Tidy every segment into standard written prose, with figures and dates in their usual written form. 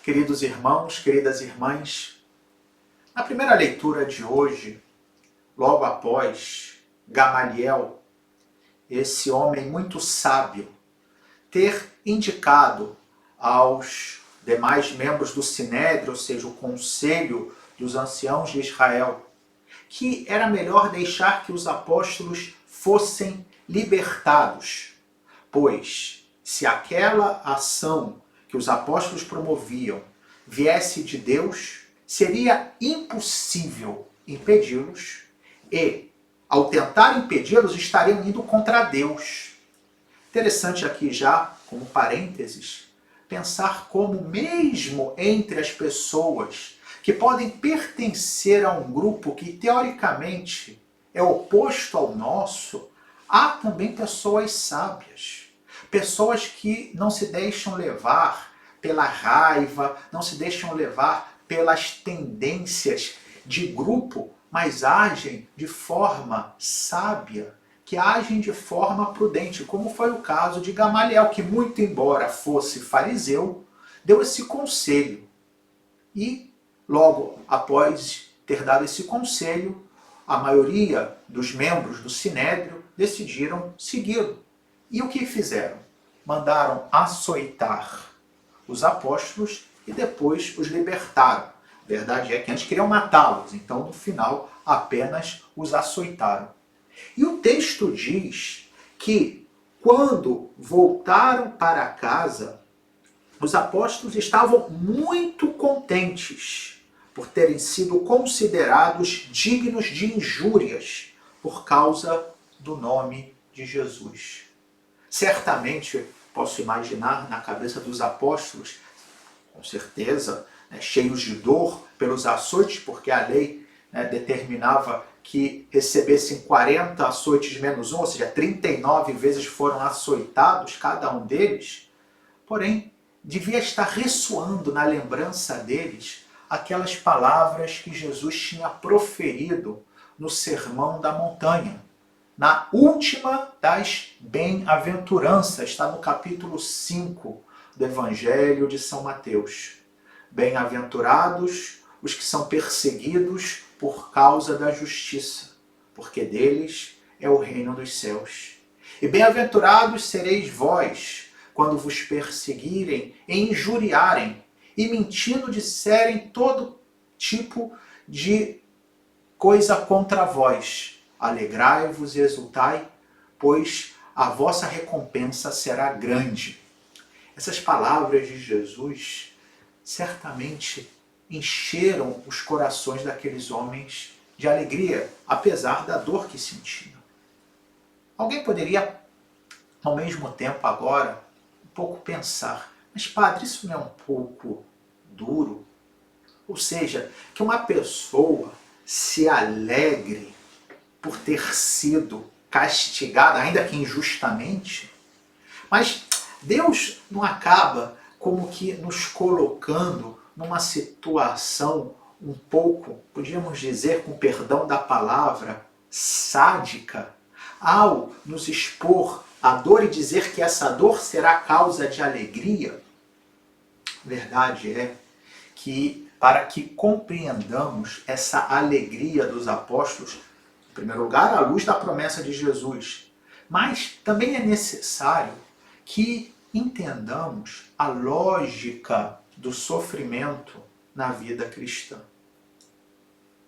queridos irmãos, queridas irmãs, na primeira leitura de hoje, logo após Gamaliel, esse homem muito sábio, ter indicado aos demais membros do Sinédrio, ou seja, o Conselho dos Anciãos de Israel, que era melhor deixar que os apóstolos fossem libertados, pois se aquela ação que os apóstolos promoviam viesse de Deus, seria impossível impedi-los e, ao tentar impedi-los, estariam indo contra Deus. Interessante aqui já, como parênteses, pensar como mesmo entre as pessoas que podem pertencer a um grupo que teoricamente é oposto ao nosso, há também pessoas sábias. Pessoas que não se deixam levar pela raiva, não se deixam levar pelas tendências de grupo, mas agem de forma sábia, que agem de forma prudente, como foi o caso de Gamaliel, que muito embora fosse fariseu, deu esse conselho. E logo após ter dado esse conselho, a maioria dos membros do Sinédrio decidiram segui-lo. E o que fizeram? Mandaram açoitar os apóstolos e depois os libertaram. A verdade é que antes queriam matá-los, então no final apenas os açoitaram. E o texto diz que quando voltaram para casa, os apóstolos estavam muito contentes por terem sido considerados dignos de injúrias por causa do nome de Jesus. Certamente, posso imaginar na cabeça dos apóstolos, com certeza, cheios de dor pelos açoites, porque a lei determinava que recebessem 40 açoites menos um, ou seja, 39 vezes foram açoitados cada um deles. Porém, devia estar ressoando na lembrança deles aquelas palavras que Jesus tinha proferido no Sermão da Montanha. Na última das bem-aventuranças, está no capítulo 5 do Evangelho de São Mateus. Bem-aventurados os que são perseguidos por causa da justiça, porque deles é o reino dos céus. E bem-aventurados sereis vós, quando vos perseguirem e injuriarem, e mentindo disserem todo tipo de coisa contra vós. Alegrai-vos e exultai, pois a vossa recompensa será grande. Essas palavras de Jesus certamente encheram os corações daqueles homens de alegria, apesar da dor que sentiam. Alguém poderia, ao mesmo tempo agora, um pouco pensar, mas padre, isso não é um pouco duro? Ou seja, que uma pessoa se alegre por ter sido castigada, ainda que injustamente, mas Deus não acaba como que nos colocando numa situação um pouco, podíamos dizer, com perdão da palavra, sádica, ao nos expor à dor e dizer que essa dor será causa de alegria? Verdade é que, para que compreendamos essa alegria dos apóstolos, em primeiro lugar, à luz da promessa de Jesus, mas também é necessário que entendamos a lógica do sofrimento na vida cristã.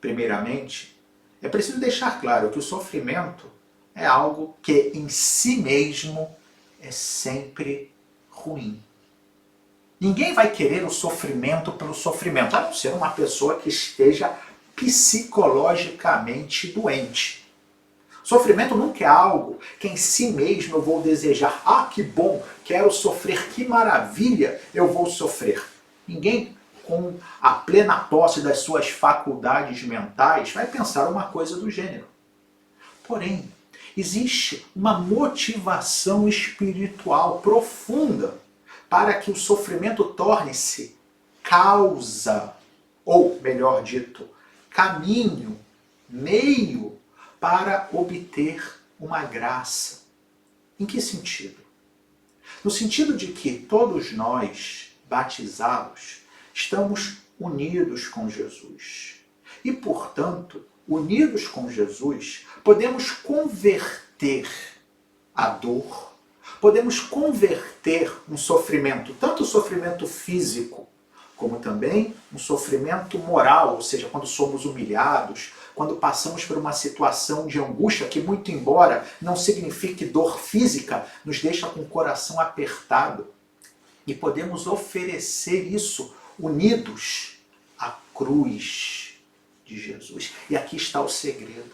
Primeiramente, é preciso deixar claro que o sofrimento é algo que em si mesmo é sempre ruim. Ninguém vai querer o sofrimento pelo sofrimento, a não ser uma pessoa que esteja psicologicamente doente. Sofrimento nunca é algo que em si mesmo eu vou desejar. Ah, que bom, quero sofrer, que maravilha, eu vou sofrer. Ninguém com a plena posse das suas faculdades mentais vai pensar uma coisa do gênero. Porém, existe uma motivação espiritual profunda para que o sofrimento torne-se causa, ou melhor dito, caminho, meio para obter uma graça. Em que sentido? No sentido de que todos nós, batizados, estamos unidos com Jesus. E, portanto, unidos com Jesus, podemos converter a dor, podemos converter um sofrimento, tanto o sofrimento físico, como também um sofrimento moral, ou seja, quando somos humilhados, quando passamos por uma situação de angústia que, muito embora não signifique dor física, nos deixa com o coração apertado. E podemos oferecer isso unidos à cruz de Jesus. E aqui está o segredo.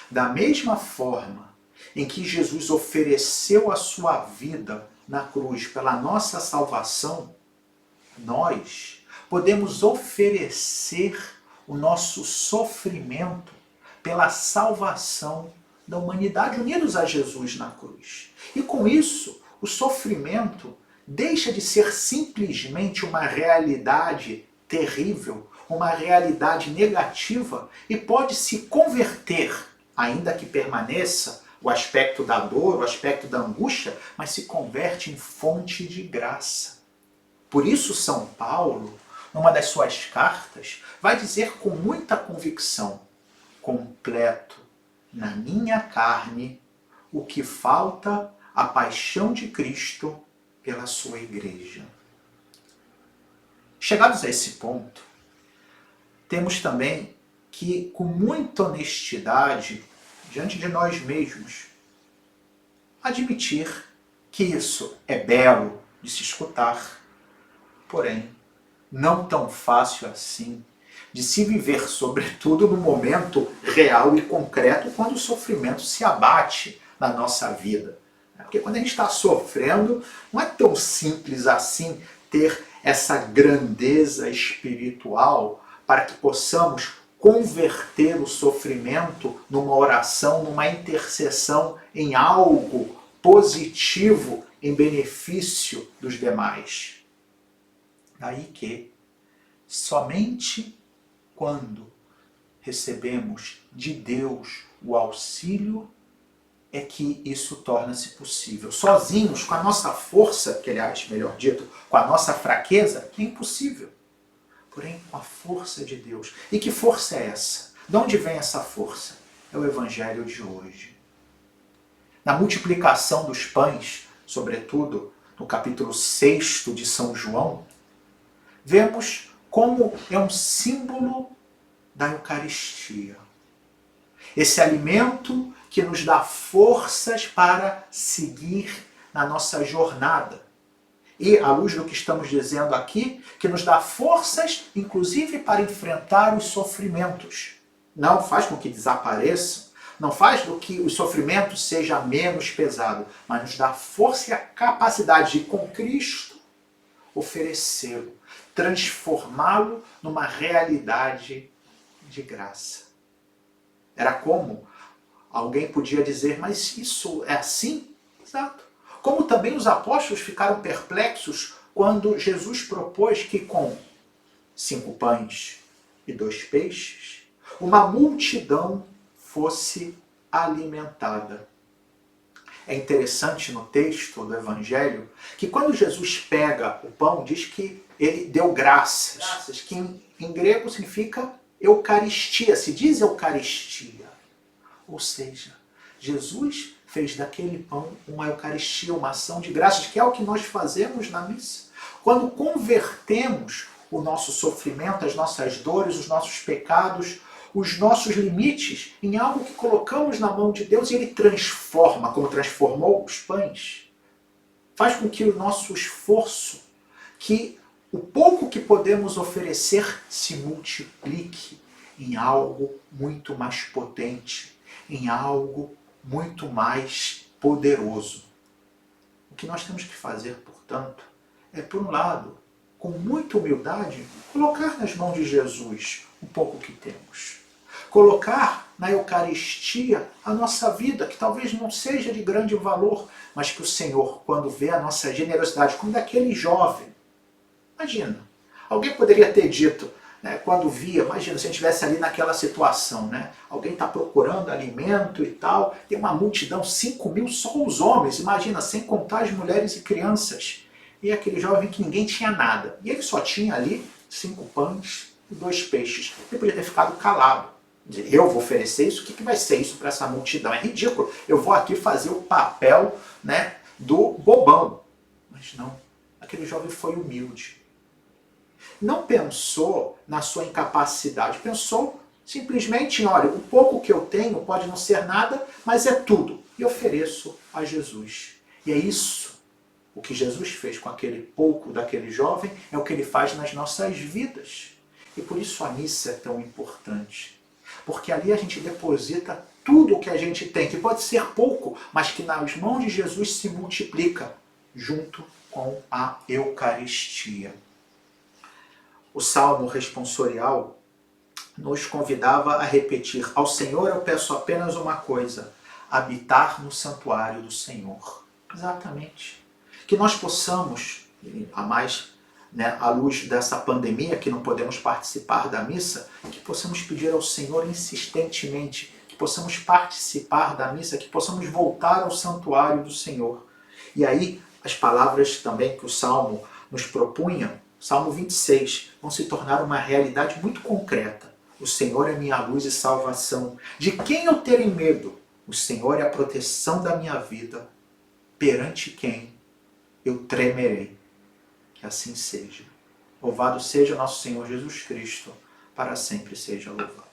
Da mesma forma em que Jesus ofereceu a sua vida na cruz pela nossa salvação, nós podemos oferecer o nosso sofrimento pela salvação da humanidade, unidos a Jesus na cruz. E com isso, o sofrimento deixa de ser simplesmente uma realidade terrível, uma realidade negativa, e pode se converter, ainda que permaneça o aspecto da dor, o aspecto da angústia, mas se converte em fonte de graça. Por isso, São Paulo, numa das suas cartas, vai dizer com muita convicção: completo na minha carne o que falta a paixão de Cristo pela sua igreja. Chegados a esse ponto, temos também que, com muita honestidade, diante de nós mesmos, admitir que isso é belo de se escutar, porém, não tão fácil assim de se viver, sobretudo no momento real e concreto, quando o sofrimento se abate na nossa vida. Porque quando a gente está sofrendo, não é tão simples assim ter essa grandeza espiritual para que possamos converter o sofrimento numa oração, numa intercessão, em algo positivo em benefício dos demais. Daí que somente quando recebemos de Deus o auxílio é que isso torna-se possível. Sozinhos, com a nossa força, que aliás, melhor dito, com a nossa fraqueza, é impossível. Porém, com a força de Deus. E que força é essa? De onde vem essa força? É o Evangelho de hoje. Na multiplicação dos pães, sobretudo no capítulo 6 de São João, vemos como é um símbolo da Eucaristia. Esse alimento que nos dá forças para seguir na nossa jornada. E, à luz do que estamos dizendo aqui, que nos dá forças, inclusive, para enfrentar os sofrimentos. Não faz com que desapareçam, não faz com que o sofrimento seja menos pesado, mas nos dá força e a capacidade de, com Cristo, oferecê-lo, transformá-lo numa realidade de graça. Era como alguém podia dizer, mas isso é assim? Exato. Como também os apóstolos ficaram perplexos quando Jesus propôs que com 5 pães e 2 peixes, uma multidão fosse alimentada. É interessante no texto do Evangelho que quando Jesus pega o pão, diz que ele deu graças, que em grego significa Eucaristia, se diz Eucaristia. Ou seja, Jesus fez daquele pão uma Eucaristia, uma ação de graças, que é o que nós fazemos na missa. Quando convertemos o nosso sofrimento, as nossas dores, os nossos pecados, os nossos limites em algo que colocamos na mão de Deus e Ele transforma, como transformou os pães. Faz com que o nosso esforço, que o pouco que podemos oferecer se multiplique em algo muito mais potente, em algo muito mais poderoso. O que nós temos que fazer, portanto, é, por um lado, com muita humildade, colocar nas mãos de Jesus o pouco que temos. Colocar na Eucaristia a nossa vida, que talvez não seja de grande valor, mas que o Senhor, quando vê a nossa generosidade, como daquele jovem, imagina, alguém poderia ter dito, né, quando via, imagina se a gente estivesse ali naquela situação, né, alguém está procurando alimento e tal, tem uma multidão, 5.000 só os homens, imagina, sem contar as mulheres e crianças. E aquele jovem que ninguém tinha nada. E ele só tinha ali 5 pães e 2 peixes. Ele podia ter ficado calado. Dizer, eu vou oferecer isso? O que vai ser isso para essa multidão? É ridículo. Eu vou aqui fazer o papel, né, do bobão. Mas não. Aquele jovem foi humilde. Não pensou na sua incapacidade. Pensou simplesmente, olha, o pouco que eu tenho pode não ser nada, mas é tudo. E ofereço a Jesus. E é isso. O que Jesus fez com aquele pouco daquele jovem é o que ele faz nas nossas vidas. E por isso a missa é tão importante. Porque ali a gente deposita tudo o que a gente tem, que pode ser pouco, mas que nas mãos de Jesus se multiplica junto com a Eucaristia. O Salmo responsorial nos convidava a repetir: ao Senhor eu peço apenas uma coisa, habitar no santuário do Senhor. Exatamente. Que nós possamos, a mais, né, à luz dessa pandemia, que não podemos participar da missa, que possamos pedir ao Senhor insistentemente, que possamos participar da missa, que possamos voltar ao santuário do Senhor. E aí, as palavras também que o Salmo nos propunha, Salmo 26, vão se tornar uma realidade muito concreta. O Senhor é minha luz e salvação. De quem eu terei medo? O Senhor é a proteção da minha vida. Perante quem eu tremerei. Que assim seja. Louvado seja nosso Senhor Jesus Cristo, para sempre seja louvado.